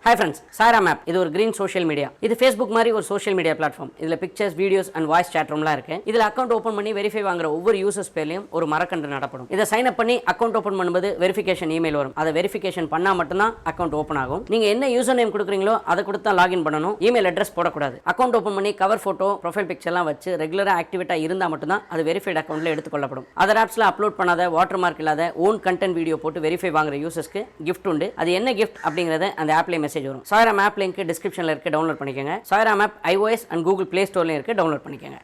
Hi friends, Saira Map. இது ஒரு green social media. இது Facebook மாதிரி ஒரு social media platform. இதுல pictures, videos and voice chat roomலாம் இருக்கு. இதுல account open பண்ணி verify வாங்குற ஒவ்வொரு users பேர்லயும் ஒரு மரக்கன்று நடப்படும். இத sign up பண்ணி account open பண்ணும்போது verification email வரும். அத verification பண்ணா மட்டும் தான் account open ஆகும். நீங்க என்ன user name கொடுக்குறீங்களோ அதை கொடுத்து தான் login பண்ணணும். email address போடக்கூடாது. account open பண்ணி cover photo, profile picture எல்லாம் வச்சு ரெகுலரா ஆக்டிவேட்டா இருந்தா மட்டும் தான் அது verified accountல எடுத்துக்கொள்ளப்படும். அதர் ஆப்ஸ்ல அப்லோட் பண்ணாத வாட்டர்மார்க் இல்லாத ஓன் கண்டென்ட் வீடியோ போட்டு வெரிஃபை வாங்குற யூசர்ஸ்க்கு கிஃப்ட் உண்டு. அது என்ன கிஃப்ட் அப்படிங்கறத அந்த ஆப்ல மெசேஜ் வரும். சாயரா மேப் லிங்க் டிஸ்கிரிப்ஷன்ல இருக்கு, டவுன்லோட் பண்ணிக்கங்க. சாயரா map iOS and Google play ஸ்டோர்லயும் இருக்கு, டவுன்லோட் பண்ணிக்கங்க.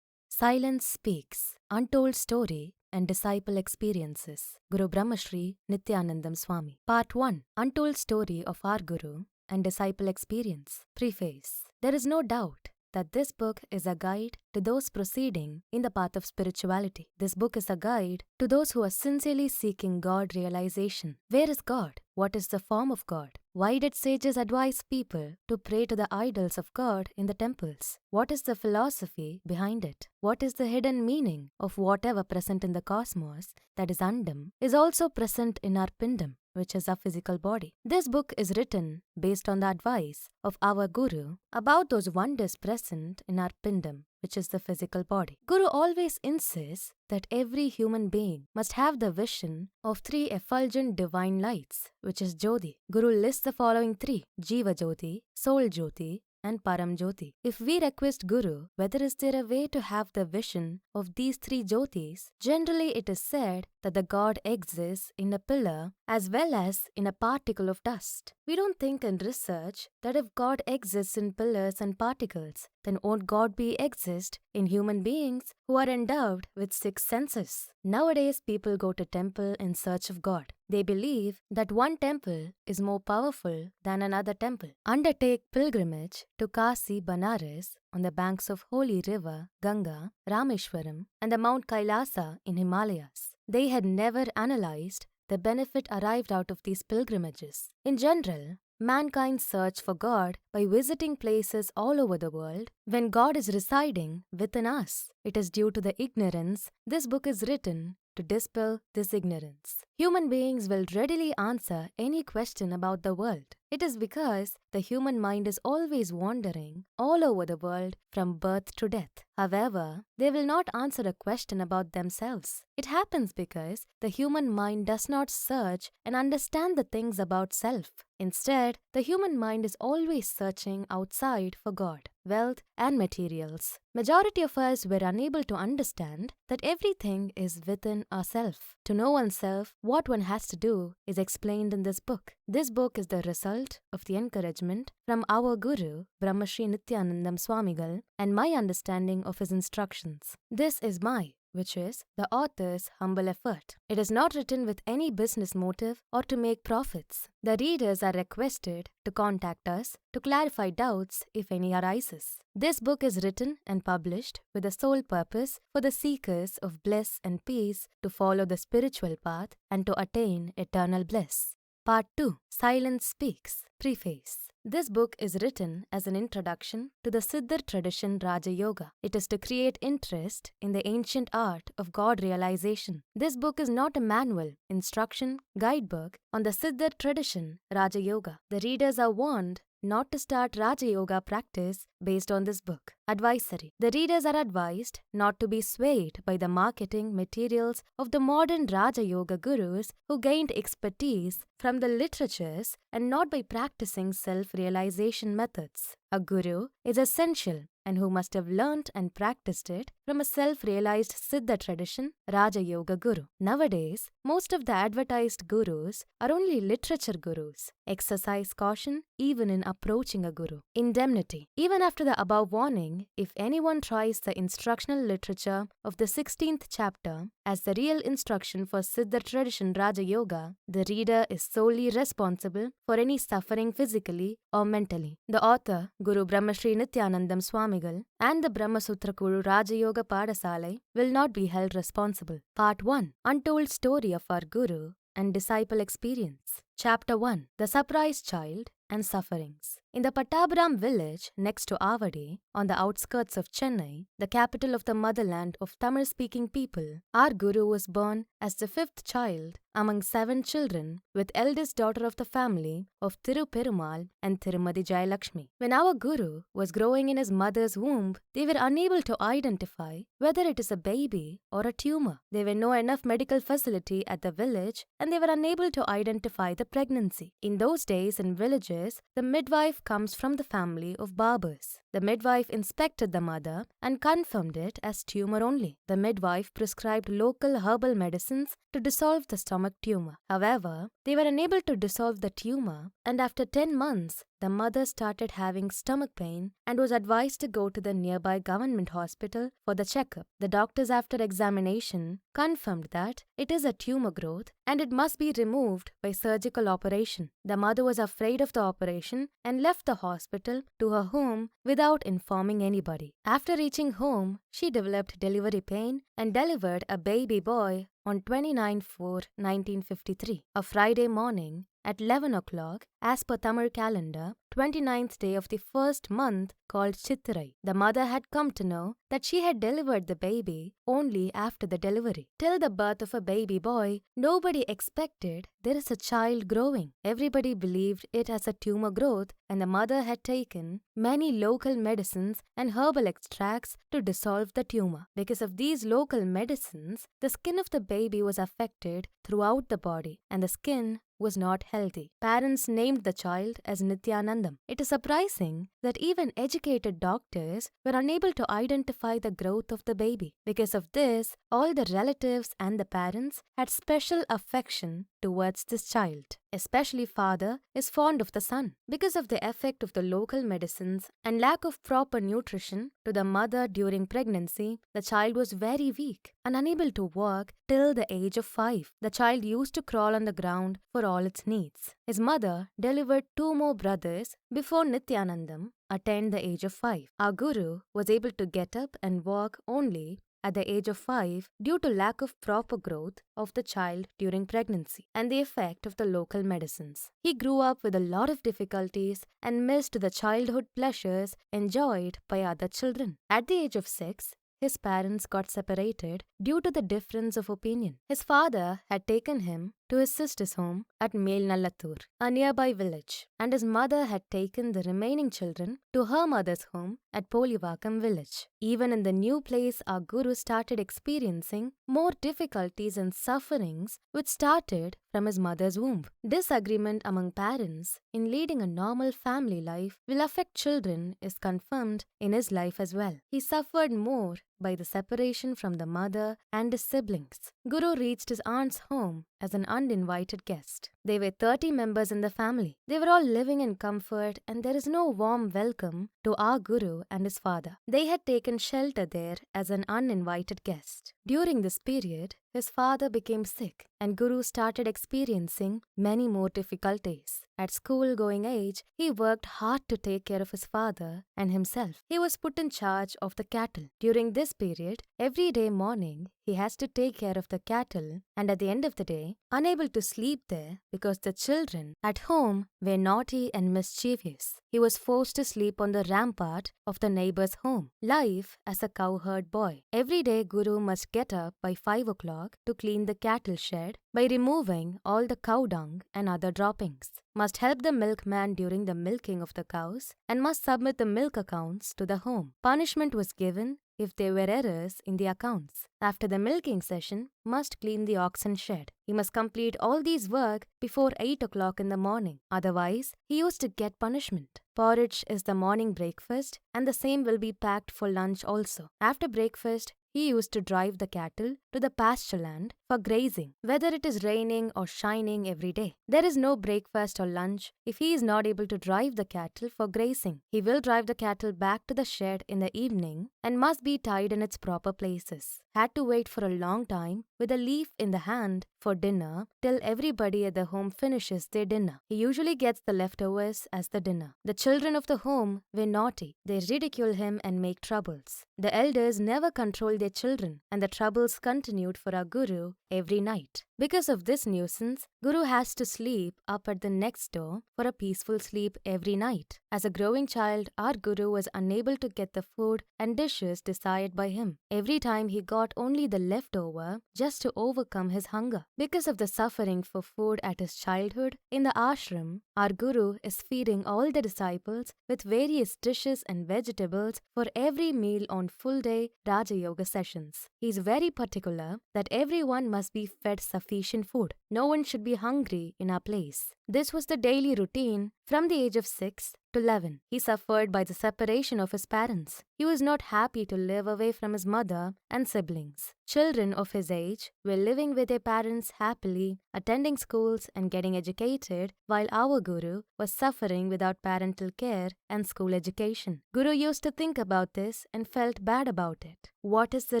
Silence Speaks, Untold Story and Disciple Experiences. Guru Brahma Shri Nithyanandam Swami. Part 1. Untold Story of our Guru and Disciple Experience. Preface. There is no doubt that this book is a guide to those proceeding in the path of spirituality. This book is a guide to those who are sincerely seeking God realization. Where is God? What is the form of God? Why did sages advise people to pray to the idols of God in the temples? What is the philosophy behind it? What is the hidden meaning of whatever present in the cosmos, that is Andam, is also present in our Pindam, which is our physical body. This book is written based on the advice of our Guru about those wonders present in our Pindam, which is the physical body. Guru always insists that every human being must have the vision of three effulgent divine lights, which is Jyoti. Guru lists the following three: Jiva Jyoti, Soul Jyoti, and Param Jyoti. If we request Guru whether is there a way to have the vision of these three Jyotis, generally it is said that the God exists in a pillar as well as in a particle of dust. We don't think and research that if God exists in pillars and particles, then won't God be exist in human beings who are endowed with six senses? Nowadays people go to temple in search of God. They believe that one temple is more powerful than another temple. Undertake pilgrimage to Kasi, Banaras on the banks of holy river Ganga, Rameshwaram and the Mount Kailasa in Himalayas. They had never analyzed the benefit arrived out of these pilgrimages. In general, mankind search for God by visiting places all over the world when God is residing within us. It is due to the ignorance this book is written to dispel this ignorance. Human beings will readily answer any question about the world. It is because the human mind is always wandering all over the world from birth to death. However, they will not answer a question about themselves. It happens because the human mind does not search and understand the things about self. Instead, the human mind is always searching outside for God, wealth, and materials. Majority of us were unable to understand that everything is within ourselves. To know oneself, what one has to do is explained in this book. This book is the result of the encouragement from our Guru, Brahma Shri Nithyanandam Swamigal, and my understanding of his instructions. This is my, which is the author's humble effort. It is not written with any business motive or to make profits. The readers are requested to contact us to clarify doubts if any arises. This book is written and published with the sole purpose for the seekers of bliss and peace to follow the spiritual path and to attain eternal bliss. Part 2. Silence Speaks. Preface. This book is written as an introduction to the Siddhar tradition Raja Yoga. It is to create interest in the ancient art of God realization. This book is not a manual, instruction, guidebook on the Siddhar tradition Raja Yoga. The readers are warned not to start Raja Yoga practice based on this book. Advisory. The readers are advised not to be swayed by the marketing materials of the modern Raja Yoga gurus who gained expertise from the literatures and not by practicing self-realization methods. A guru is essential and who must have learnt and practiced it from a self-realized Siddha tradition, Raja Yoga Guru. Nowadays, most of the advertised gurus are only literature gurus. Exercise caution even in approaching a guru. Indemnity. Even after the above warning, if anyone tries the instructional literature of the 16th chapter as the real instruction for Siddha tradition Raja Yoga, the reader is solely responsible for any suffering physically or mentally. The author, Guru Brahma Shri Nithyanandam Swamigal, and the Brahma Sutra Kuru Raja Yoga Padasalai will not be held responsible. Part 1. Untold Story of our Guru and Disciple Experience. Chapter 1. The Surprise Child and Sufferings. In the Pattabram village next to Avadi, on the outskirts of Chennai, the capital of the motherland of Tamil-speaking people, our Guru was born as the fifth child among 7 children, with eldest daughter of the family of Thiruperumal and Tirumadi Jayalakshmi. When our Guru was growing in his mother's womb, they were unable to identify whether it is a baby or a tumor. There were no enough medical facility at the village, and they were unable to identify the pregnancy. In those days in villages, the midwife comes from the family of barbers. The midwife inspected the mother and confirmed it as tumor only. The midwife prescribed local herbal medicines to dissolve the stomach tumor. However, they were unable to dissolve the tumor, and after 10 months, the mother started having stomach pain and was advised to go to the nearby government hospital for the checkup. The doctors, after examination, confirmed that it is a tumor growth and it must be removed by surgical operation. The mother was afraid of the operation and left the hospital to her home without informing anybody. After reaching home, she developed delivery pain and delivered a baby boy on 29/4/1953, a Friday morning at 11 o'clock, as per Tamil calendar, 29th day of the first month called Chittirai. The mother had come to know that she had delivered the baby only after the delivery. Till the birth of a baby boy, nobody expected there is a child growing. Everybody believed it as a tumor growth, and the mother had taken many local medicines and herbal extracts to dissolve the tumor. Because of these local medicines, the skin of the baby was affected throughout the body, and the skin was not healthy. Parents named the child as Nithyanandam. It is surprising that even educated doctors were unable to identify the growth of the baby. Because of this, all the relatives and the parents had special affection towards this child. Especially father is fond of the son. Because of the effect of the local medicines and lack of proper nutrition to the mother during pregnancy, the child was very weak and unable to walk till the age of 5. The child used to crawl on the ground for all its needs. His mother delivered 2 more brothers before Nithyanandam attained the age of 5. Our Guru was able to get up and walk only at the age of 5 due to lack of proper growth of the child during pregnancy and the effect of the local medicines. He grew up with a lot of difficulties and missed the childhood pleasures enjoyed by other children. At the age of 6, his parents got separated due to the difference of opinion. His father had taken him to his sister's home at Melnallathur, a nearby village, and his mother had taken the remaining children to her mother's home at Polivakam village. Even in the new place, our Guru started experiencing more difficulties and sufferings which started from his mother's womb. Disagreement among parents in leading a normal family life will affect children is confirmed in his life as well. He suffered more by the separation from the mother and his siblings. Guru reached his aunt's home as an uninvited guest. There were 30 members in the family. They were all living in comfort, and there is no warm welcome to our Guru and his father. They had taken shelter there as an uninvited guest. During this period, his father became sick, and Guru started experiencing many more difficulties. At school-going age, he worked hard to take care of his father and himself. He was put in charge of the cattle. During this period, every day morning, he has to take care of the cattle, and at the end of the day, unable to sleep there because the children at home were naughty and mischievous. He was forced to sleep on the rampart of the neighbor's home. Life as a cowherd boy. Every day, Guru must get up by 5 o'clock to clean the cattle shed by removing all the cow dung and other droppings. Must help the milkman during the milking of the cows, and must submit the milk accounts to the home. Punishment was given if there were errors in the accounts. After the milking session, must clean the oxen shed. He must complete all these work before 8 o'clock in the morning. Otherwise, he used to get punishment. Porridge is the morning breakfast, and the same will be packed for lunch also. After breakfast, he used to drive the cattle to the pasture land for grazing, whether it is raining or shining every day. There is no breakfast or lunch if he is not able to drive the cattle for grazing. He will drive the cattle back to the shed in the evening and must be tied in its proper places. Had to wait for a long time with a leaf in the hand for dinner till everybody at the home finishes their dinner. He usually gets the leftovers as the dinner. The children of the home were naughty. They ridicule him and make troubles. The elders never controlled their children, and the troubles continued for our Guru every night. Because of this nuisance, Guru has to sleep up at the next door for a peaceful sleep every night. As a growing child, our Guru was unable to get the food and dishes desired by him. Every time he got only the leftover just to overcome his hunger. Because of the suffering for food at his childhood, in the ashram, our Guru is feeding all the disciples with various dishes and vegetables for every meal on full-day Raja Yoga sessions. He is very particular that everyone must be fed sufficient food. No one should be hungry in our place. This was the daily routine from the age of 6 to 11. He suffered by the separation of his parents. He was not happy to live away from his mother and siblings. Children of his age were living with their parents happily, attending schools and getting educated, while our Guru was suffering without parental care and school education. Guru used to think about this and felt bad about it. What is the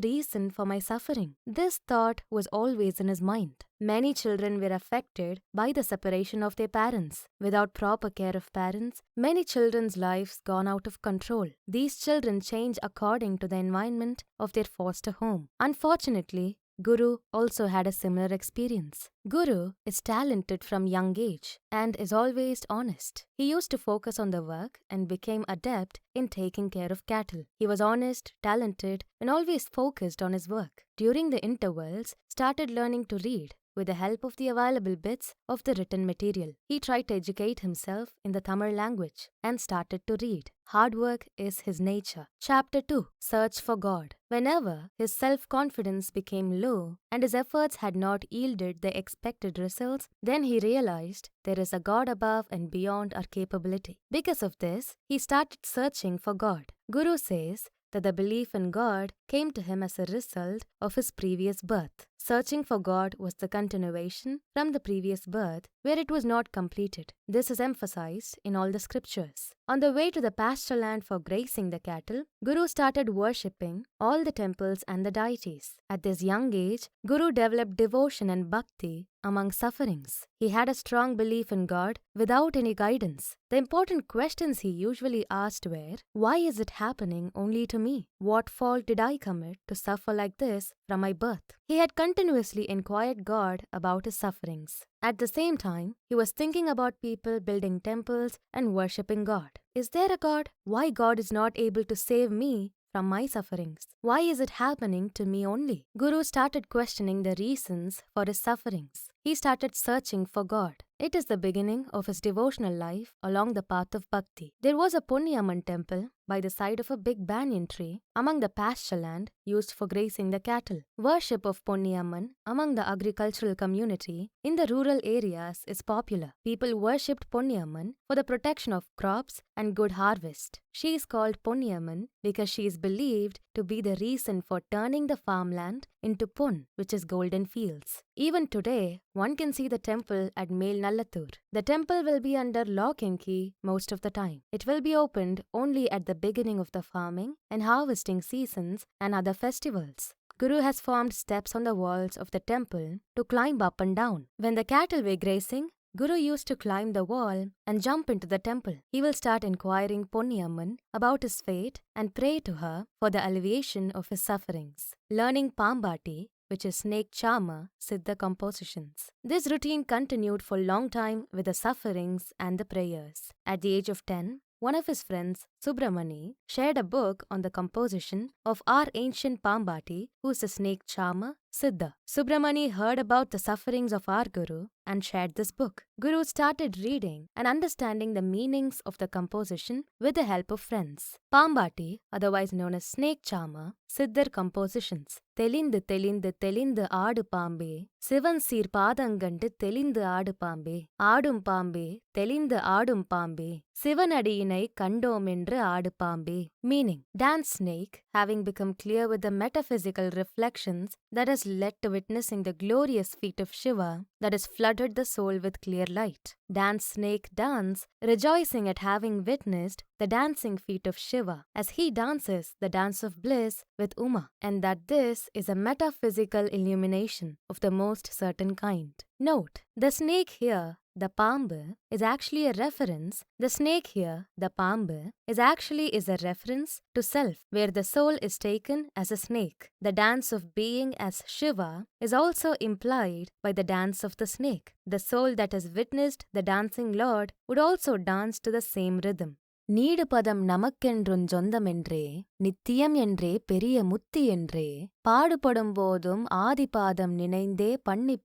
reason for my suffering? This thought was always in his mind. Many children were affected by the separation of their parents. Without proper care of parents, many children's lives gone out of control. These children change according to the environment of their foster home. Unfortunately, Guru also had a similar experience. Guru is talented from young age and is always honest. He used to focus on the work and became adept in taking care of cattle. He was honest, talented, and always focused on his work. During the intervals, started learning to read with the help of the available bits of the written material. He tried to educate himself in the Tamil language and started to read. Hard work is his nature. Chapter 2. Search for God. Whenever his self-confidence became low and his efforts had not yielded the expected results, then he realized there is a God above and beyond our capability. Because of this, he started searching for God. Guru says that the belief in God came to him as a result of his previous birth. Searching for God was the continuation from the previous birth where it was not completed. This is emphasized in all the scriptures. On the way to the pasture land for grazing the cattle, Guru started worshipping all the temples and the deities. At this young age, Guru developed devotion and bhakti among sufferings. He had a strong belief in God without any guidance. The important questions he usually asked were, why is it happening only to me? What fault did I commit to suffer like this from my birth? He had continuously inquired God about his sufferings. At the same time, he was thinking about people building temples and worshipping God. Is there a God? Why God is not able to save me from my sufferings? Why is it happening to me only? Guru started questioning the reasons for his sufferings. He started searching for God. It is the beginning of his devotional life along the path of bhakti. There was a Punyaman temple by the side of a big banyan tree among the pasture land used for grazing the cattle. Worship of Punyaman among the agricultural community in the rural areas is popular. People worshipped Punyaman for the protection of crops and good harvest. She is called Punyaman because she is believed to be the reason for turning the farmland into Pun, which is golden fields. Even today, one can see the temple at Mel Nallathur. The temple will be under lock and key most of the time. It will be opened only at the beginning of the farming and harvesting seasons and other festivals. Guru has formed steps on the walls of the temple to climb up and down. When the cattle were grazing, Guru used to climb the wall and jump into the temple. He will start inquiring Punyaman about his fate and pray to her for the alleviation of his sufferings. Learning Pambati, which is snake charmer, Siddha compositions. This routine continued for a long time with the sufferings and the prayers. At the age of 10, one of his friends, Subramani, shared a book on the composition of our ancient Pambati, who is a snake charmer, Siddha. Subramani heard about the sufferings of our Guru and shared this book. Guru started reading and understanding the meanings of the composition with the help of friends. Pambati, otherwise known as snake charmer, Siddhar compositions. தெளிந்து தெளிந்து தெளிந்து ஆடு பாம்பே சிவன் சீர் பாதங்கண்டு தெளிந்து ஆடு பாம்பே ஆடும் பாம்பே தெளிந்து ஆடும் பாம்பே சிவனடியினை கண்டோமென்று ஆடு Bombay. Meaning, dance snake, having become clear with the metaphysical reflections that has led to witnessing the glorious feet of Shiva that has flooded the soul with clear light. Dance snake dance, rejoicing at having witnessed the dancing feet of Shiva as he dances the dance of bliss with Uma, and that this is a metaphysical illumination of the most certain kind. Note, the snake here the Pambu, is actually a reference. The snake here, the Pambu, is a reference to self, where the soul is taken as a snake. The dance of being as Shiva is also implied by the dance of the snake. The soul that has witnessed the dancing Lord would also dance to the same rhythm. Need பதம் நமக்கென்றுஞ் சொந்தமென்றே நித்தியம் என்றே பெரிய முத்தி என்றே பாடுபடும் போதும் ஆதிபாதம் நினைந்தே பண்ணி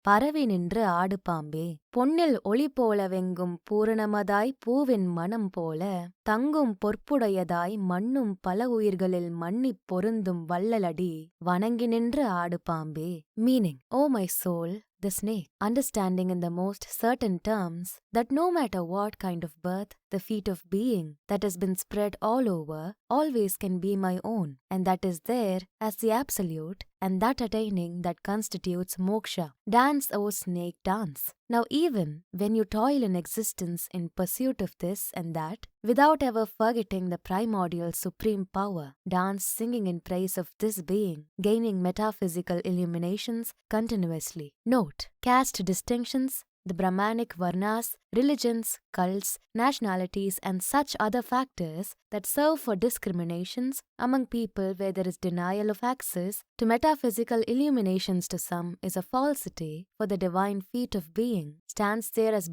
பரவி நின்று ஆடு பாம்பே பொன்னில் ஒளி போலவெங்கும் பூரணமதாய் பூவின் மனம் போல தங்கும் பொற்புடையதாய் மண்ணும் பல உயிர்களில் மன்னிப் பொருந்தும் வள்ளலடி வணங்கி நின்று ஆடு Bombay. Meaning, O my soul, the snake, understanding in the most certain terms that no matter what kind of birth, the feat of being that has been spread all over always can be my own, and that is there as the absolute, and that attaining that constitutes moksha. Dance, O snake, dance. Now even when you toil in existence in pursuit of this and that, without ever forgetting the primordial supreme power, dance singing in praise of this being, gaining metaphysical illuminations continuously. Note, caste distinctions, the Brahmanic varnas, religions, cults, nationalities and such other factors that serve for discriminations among people where there is denial of access to metaphysical illuminations to some is a falsity, for the divine feat of being stands there as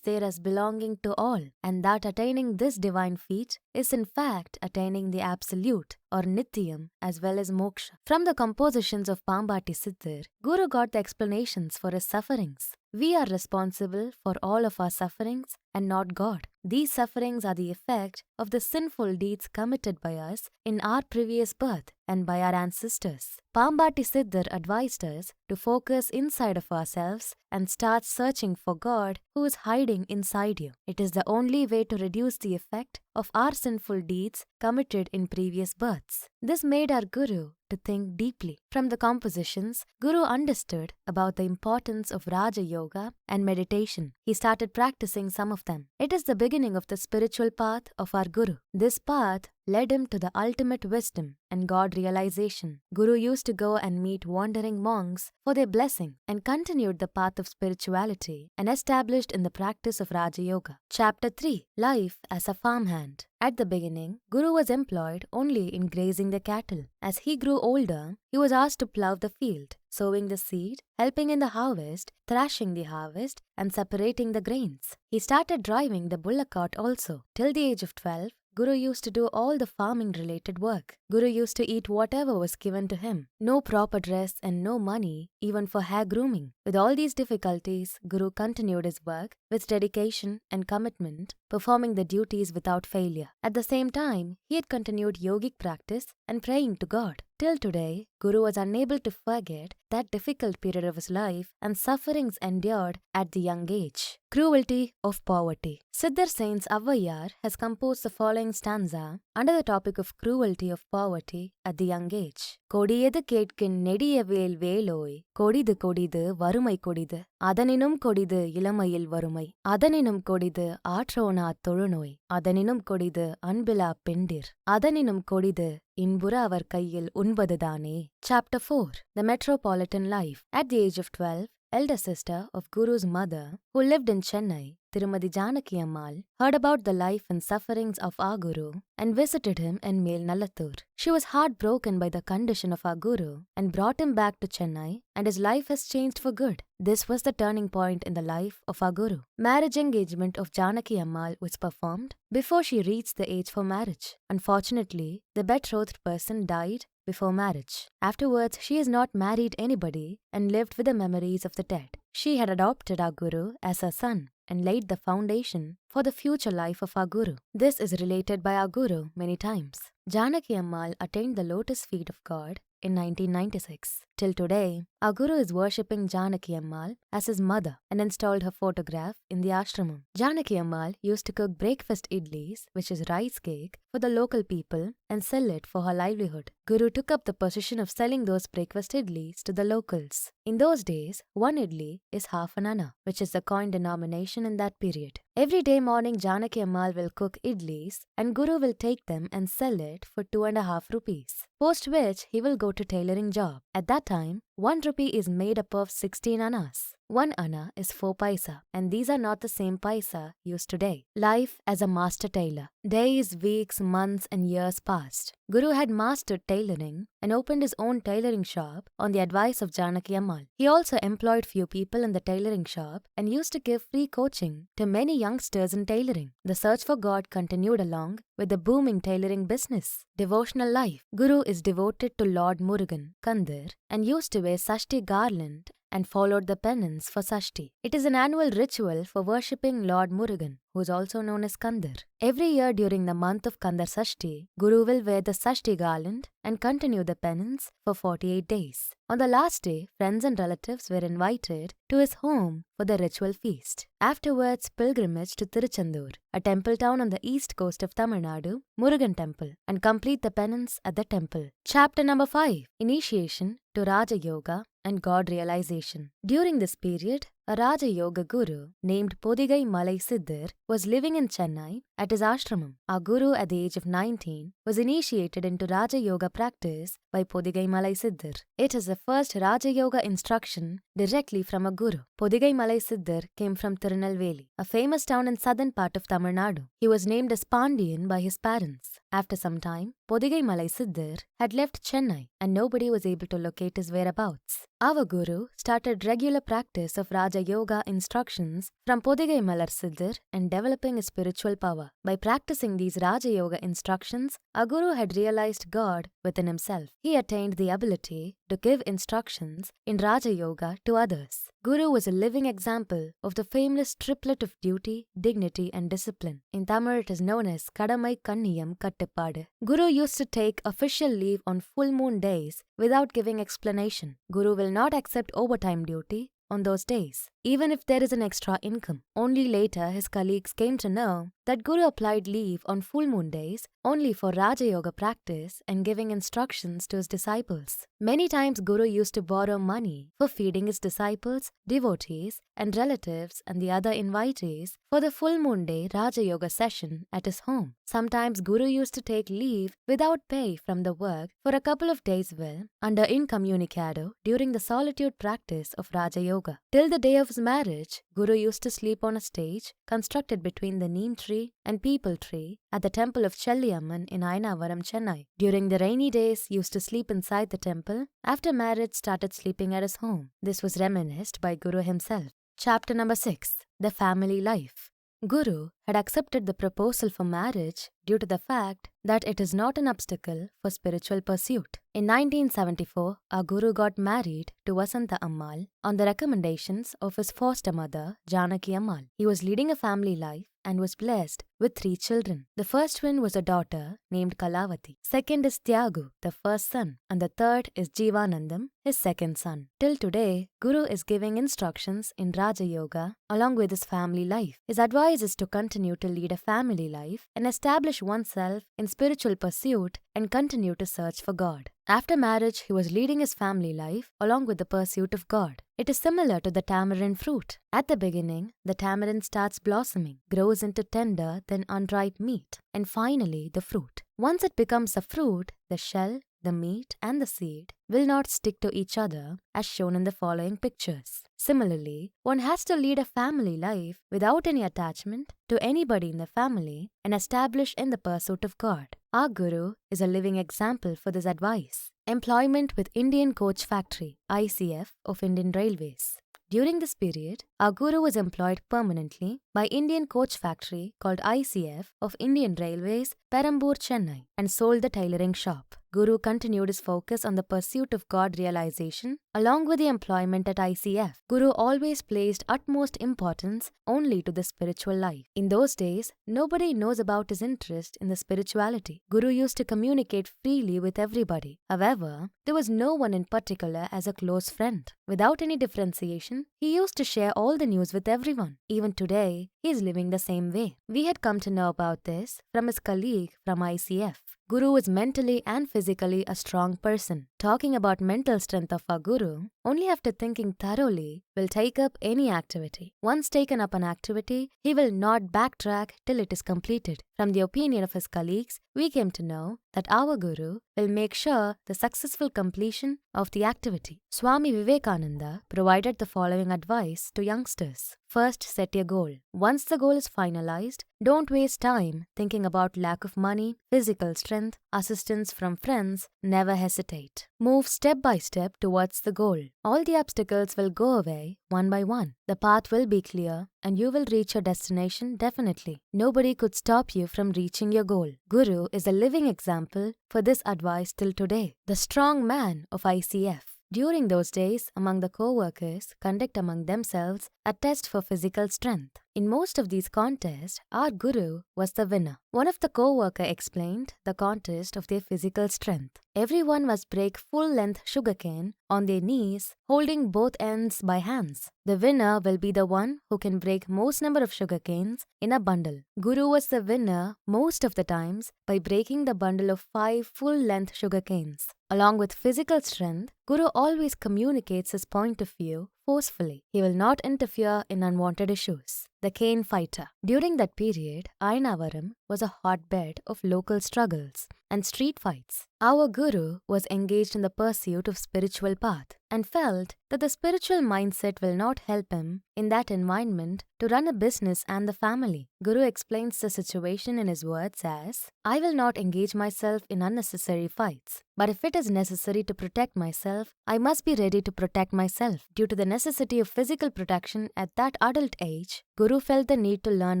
belonging to all, and that attaining this divine feat is in fact attaining the absolute or Nityam as well as moksha. From the compositions of Pambati Siddhar, Guru got the explanations for his sufferings. We are responsible for all of our sufferings and not God. These sufferings are the effect of the sinful deeds committed by us in our previous birth and by our ancestors. Pambati Siddhar advised us to focus inside of ourselves and start searching for God who is hiding inside you. It is the only way to reduce the effect of our sinful deeds committed in previous births. This made our Guru to think deeply. From the compositions, Guru understood about the importance of Raja Yoga and meditation. He started practicing some of them. It is the beginning of the spiritual path of our Guru. This path led him to the ultimate wisdom and God realization. Guru used to go and meet wandering monks for their blessing and continued the path of spirituality and established in the practice of Raja Yoga. Chapter 3, Life as a Farmhand. At the beginning, Guru was employed only in grazing the cattle. As he grew older, he was asked to plough the field, sowing the seed, helping in the harvest, thrashing the harvest, and separating the grains. He started driving the bullock cart also. Till the age of 12, Guru used to do all the farming-related work. Guru used to eat whatever was given to him. No proper dress and no money, even for hair grooming. With all these difficulties, Guru continued his work with dedication and commitment, performing the duties without failure. At the same time, he had continued yogic practice and praying to God. Till today, Guru was unable to forget that difficult period of his life and sufferings endured at the young age. Cruelty of poverty. Siddhar Saint's Avvaiyar has composed the following stanza under the topic of cruelty of poverty at the young age. கொடியது கேட்கின் நெடிய வேல் வேலோய் கொடிது கொடிது வறுமை கொடிது அதனினும் கொடிது இளமையில் வறுமை அதனினும் கொடிது ஆற்றோனா தொழுநோய் அதனினும் கொடிது அன்பிலா பெண்டிர் அதனினும் கொடிது இன்புற அவர் கையில் உண்பதுதானே. Chapter 4, The Metropolitan Life. At the age of 12, elder sister of Guru's mother, who lived in Chennai, Tirumadi Janaki Ammal, heard about the life and sufferings of our Guru and visited him in Melnalattur. She was heartbroken by the condition of our Guru and brought him back to Chennai, and his life has changed for good. This was the turning point in the life of our Guru. Marriage engagement of Janaki Ammal was performed before she reached the age for marriage. Unfortunately, the betrothed person died before marriage. Afterwards, she has not married anybody and lived with the memories of the dead. She had adopted our Guru as her son and laid the foundation for the future life of our Guru. This is related by our Guru many times. Janaki Ammal attained the lotus feet of God in 1996. Till today, our Guru is worshipping Janaki Ammal as his mother and installed her photograph in the ashramam. Janaki Ammal used to cook breakfast idlis, which is rice cake, for the local people and sell it for her livelihood. Guru took up the position of selling those breakfast idlis to the locals. In those days, one idli is half an anna, which is the coin denomination in that period. Every day morning, Janaki Ammal will cook idlis and Guru will take them and sell it for 2.5 rupees. Post which, he will go to tailoring job. At that time, 1 rupee is made up of 16 annas. 1 anna is 4 paisa, and these are not the same paisa used today. Life as a master tailor. Days, weeks, months, and years passed. Guru had mastered tailoring and opened his own tailoring shop on the advice of Janaki Ammal. He also employed few people in the tailoring shop and used to give free coaching to many youngsters in tailoring. The search for God continued along with the booming tailoring business. Devotional life. Guru is devoted to Lord Murugan, Kandir, and used to wear Sashti garland and followed the penance for Sashti. It is an annual ritual for worshipping Lord Murugan, who is also known as Kandir. Every year during the month of Kandar Sashti, Guru will wear the Sashti garland and continue the penance for 48 days. On the last day, friends and relatives were invited to his home for the ritual feast. Afterwards, pilgrimage to Tiruchendur, a temple town on the east coast of Tamil Nadu, Murugan temple, and complete the penance at the temple. Chapter number 5. Initiation to Raja Yoga and God realization. During this period, a Raja Yoga guru named Podigai Malai Siddhar was living in Chennai at his ashramam. Our guru at the age of 19 was initiated into Raja Yoga practice by Podigai Malai Siddhar. It is the first Raja Yoga instruction directly from a guru. Podigai Malai Siddhar came from Tirunelveli, a famous town in southern part of Tamil Nadu. He was named as Pandian by his parents. After some time, Podigai Malai Siddhar had left Chennai and nobody was able to locate his whereabouts. Our guru started regular practice of Raja Yoga instructions from Podigai Malai Siddhar and developing his spiritual power. By practicing these Raja Yoga instructions, our guru had realized God within himself. He attained the ability to give instructions in Raja Yoga to others. Guru was a living example of the famous triplet of duty, dignity and discipline. In Tamil it is known as Kadamai Kanniyam Kattupadu. Guru used to take official leave on full moon days without giving explanation. Guru will not accept overtime duty on those days, even if there is an extra income. Only later his colleagues came to know that Guru applied leave on full moon days only for Raja Yoga practice and giving instructions to his disciples. Many times Guru used to borrow money for feeding his disciples, devotees and relatives and the other invitees for the full moon day Raja Yoga session at his home. Sometimes Guru used to take leave without pay from the work for a couple of days under incommunicado during the solitude practice of Raja Yoga. Till the day of his marriage, Guru used to sleep on a stage constructed between the neem tree and peepal tree at the temple of Chelliamman in Ayanavaram, Chennai. During the rainy days, he used to sleep inside the temple. After marriage, started sleeping at his home. This was reminisced by Guru himself. Chapter number 6. The Family Life. Guru had accepted the proposal for marriage due to the fact that it is not an obstacle for spiritual pursuit. In 1974, our Guru got married to Vasanta Ammal on the recommendations of his foster mother, Janaki Ammal. He was leading a family life and was blessed with 3 children. The first one was a daughter named Kalavati. Second is Tyagu, the first son, and the third is Jivanandam, his second son. Till today, Guru is giving instructions in Raja Yoga along with his family life. His advice is to continue to lead a family life and establish oneself in spiritual pursuit and continue to search for God. After marriage, he was leading his family life along with the pursuit of God. It is similar to the tamarind fruit. At the beginning, the tamarind starts blossoming, grows into tender, then unripe meat, and finally the fruit. Once it becomes a fruit, the shell, the meat, and the seed will not stick to each other as shown in the following pictures. Similarly, one has to lead a family life without any attachment to anybody in the family and establish in the pursuit of God. Our Guru is a living example for this advice. Employment with Indian Coach Factory, ICF of Indian Railways. During this period, our Guru was employed permanently by Indian Coach Factory called ICF of Indian Railways, Perambur, Chennai, and sold the tailoring shop. Guru continued his focus on the pursuit of God realization along with the employment at ICF. Guru always placed utmost importance only to the spiritual life. In those days, nobody knows about his interest in the spirituality. Guru used to communicate freely with everybody. However, there was no one in particular as a close friend. Without any differentiation, he used to share all the news with everyone. Even today, he is living the same way. We had come to know about this from his colleague from ICF. Guru is mentally and physically a strong person. Talking about mental strength of our Guru, only after thinking thoroughly, will take up any activity. Once taken up an activity, he will not backtrack till it is completed. From the opinion of his colleagues, we came to know that our Guru will make sure the successful completion of the activity. Swami Vivekananda provided the following advice to youngsters. First, set a goal. Once the goal is finalized, don't waste time thinking about lack of money, physical strength, assistance from friends. Never hesitate. Move step by step towards the goal. All the obstacles will go away one by one. The path will be clear and you will reach your destination definitely. Nobody could stop you from reaching your goal. Guru is a living example for this advice till today. The strong man of ICF. During those days, among the co-workers, conduct among themselves a test for physical strength. In most of these contests, our Guru was the winner. One of the co-worker explained the contest of their physical strength. Everyone must break full-length sugarcane on their knees, holding both ends by hands. The winner will be the one who can break most number of sugarcanes in a bundle. Guru was the winner most of the times by breaking the bundle of 5 full-length sugarcanes. Along with physical strength, Guru always communicates his point of view forcefully. He will not interfere in unwanted issues. The cane fighter. During that period, Ayanavaram was a hotbed of local struggles and street fights. Our Guru was engaged in the pursuit of spiritual path and felt that the spiritual mindset will not help him in that environment to run a business and the family. Guru explains the situation in his words as, I will not engage myself in unnecessary fights, but if it is necessary to protect myself, I must be ready to protect myself. Due to the necessity of physical protection at that adult age, Guru felt the need to learn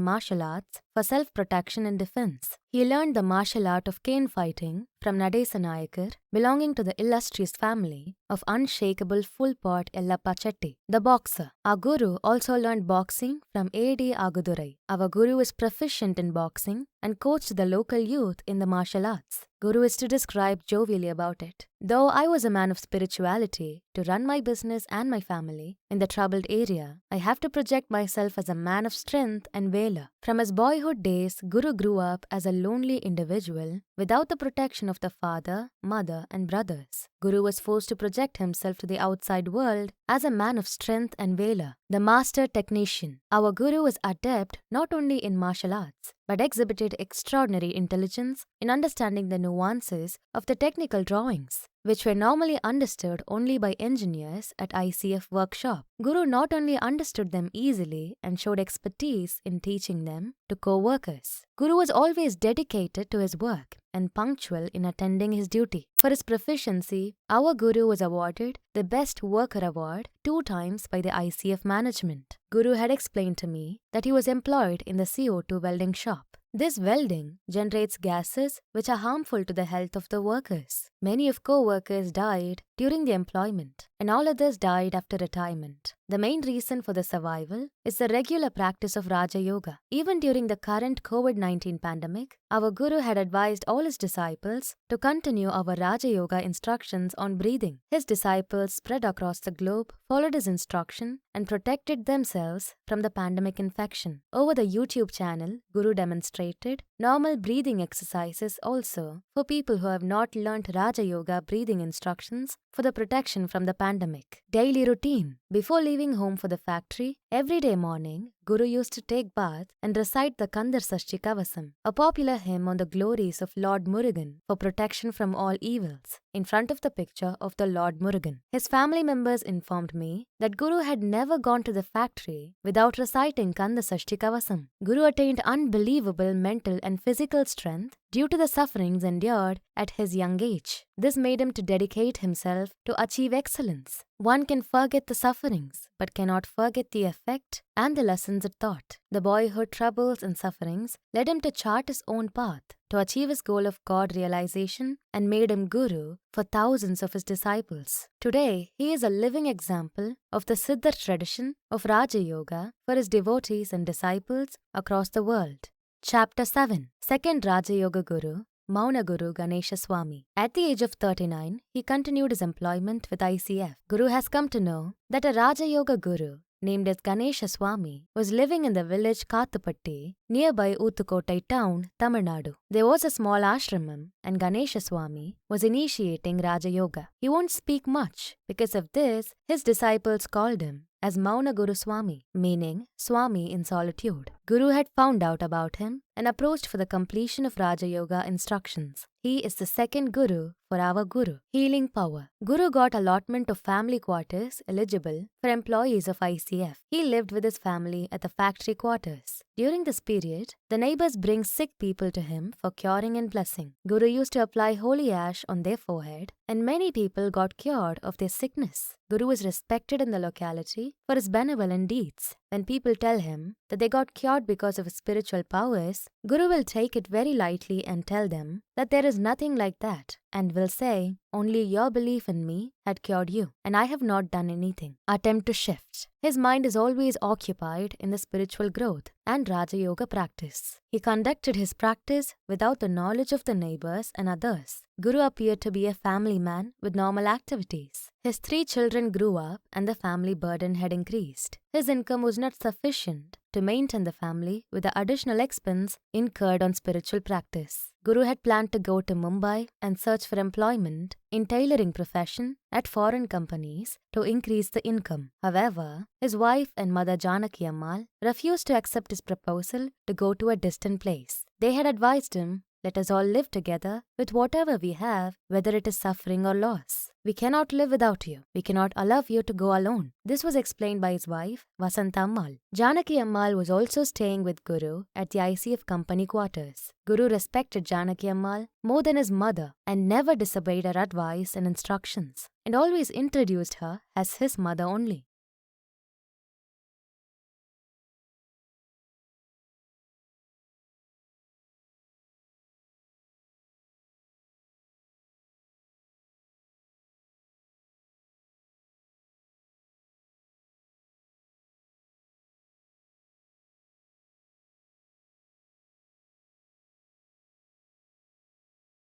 martial arts for self-protection and defense. He learned the martial art of cane fighting from Nadesa Nayakar, belonging to the illustrious family of unshakable full-pot Yellappa Chetty. The boxer. Our Guru also learned boxing from A.D. Agudurai. Our Guru is proficient in boxing and coached the local youth in the martial arts. Guru is to describe jovially about it. Though I was a man of spirituality to run my business and my family in the troubled area, I have to project myself as a man of strength and valor. From his boyhood days, Guru grew up as a lonely individual without the protection of the father, mother, and brothers. Guru was forced to project himself to the outside world as a man of strength and valor. The master technician. Our Guru was adept not only in martial arts, but exhibited extraordinary intelligence in understanding the nuances of the technical drawings, which were normally understood only by engineers at ICF workshop. Guru not only understood them easily and showed expertise in teaching them to co-workers. Guru was always dedicated to his work and punctual in attending his duty. For his proficiency, our Guru was awarded the Best Worker Award 2 times by the ICF management. Guru had explained to me that he was employed in the CO2 welding shop. This welding generates gases which are harmful to the health of the workers. Many of co-workers died during the employment and all others died after retirement. The main reason for the survival is the regular practice of Raja Yoga. Even during the current COVID-19 pandemic, our Guru had advised all his disciples to continue our Raja Yoga instructions on breathing. His disciples spread across the globe followed his instruction and protected themselves from the pandemic infection. Over the YouTube channel, Guru demonstrated normal breathing exercises also for people who have not learnt Raja Yoga breathing instructions for the protection from the pandemic. Daily routine. Before leaving home for the factory, every day morning, Guru used to take bath and recite the Kandar Sashti Kavasam, a popular hymn on the glories of Lord Murugan for protection from all evils, in front of the picture of the Lord Murugan. His family members informed me that Guru had never gone to the factory without reciting Kandar Sashti Kavasam. Guru attained unbelievable mental and physical strength due to the sufferings endured at his young age. This made him to dedicate himself to achieve excellence. One can forget the sufferings, but cannot forget the effect and the lessons it taught. The boyhood troubles and sufferings led him to chart his own path to achieve his goal of God realization and made him Guru for thousands of his disciples. Today, he is a living example of the Siddhar tradition of Raja Yoga for his devotees and disciples across the world. Chapter 7. Second Raja Yoga Guru, Mauna Guru Ganesha Swami. At the age of 39, he continued his employment with ICF. Guru has come to know that a Raja Yoga Guru named as Ganesha Swami, was living in the village Kathupatti, nearby Oothukottai town, Tamil Nadu. There was a small ashramam, and Ganesha Swami was initiating Raja Yoga. He won't speak much. Because of this, his disciples called him as Mauna Guru Swami, meaning Swami in solitude. Guru had found out about him and approached for the completion of Raja Yoga instructions. He is the second Guru for our Guru. Healing power. Guru got allotment of family quarters eligible for employees of ICF. He lived with his family at the factory quarters. During this period, the neighbors bring sick people to him for curing and blessing. Guru used to apply holy ash on their forehead, and many people got cured of their sickness. Guru is respected in the locality for his benevolent deeds. When people tell him that they got cured because of his spiritual powers, Guru will take it very lightly and tell them that there is nothing like that, and will say, only your belief in me had cured you, and I have not done anything. Attempt to shift. His mind is always occupied in the spiritual growth and Raja Yoga practice. He conducted his practice without the knowledge of the neighbors and others. Guru appeared to be a family man with normal activities. His 3 children grew up and the family burden had increased. His income was not sufficient to maintain the family with the additional expense incurred on spiritual practice. Guru had planned to go to Mumbai and search for employment in tailoring profession at foreign companies to increase the income. However, his wife and mother Janaki Ammal refused to accept his proposal to go to a distant place. They had advised him, let us all live together with whatever we have, whether it is suffering or loss. We cannot live without you. We cannot allow you to go alone. This was explained by his wife, Vasanta Ammal. Janaki Ammal was also staying with Guru at the ICF company quarters. Guru respected Janaki Ammal more than his mother and never disobeyed her advice and instructions, and always introduced her as his mother only.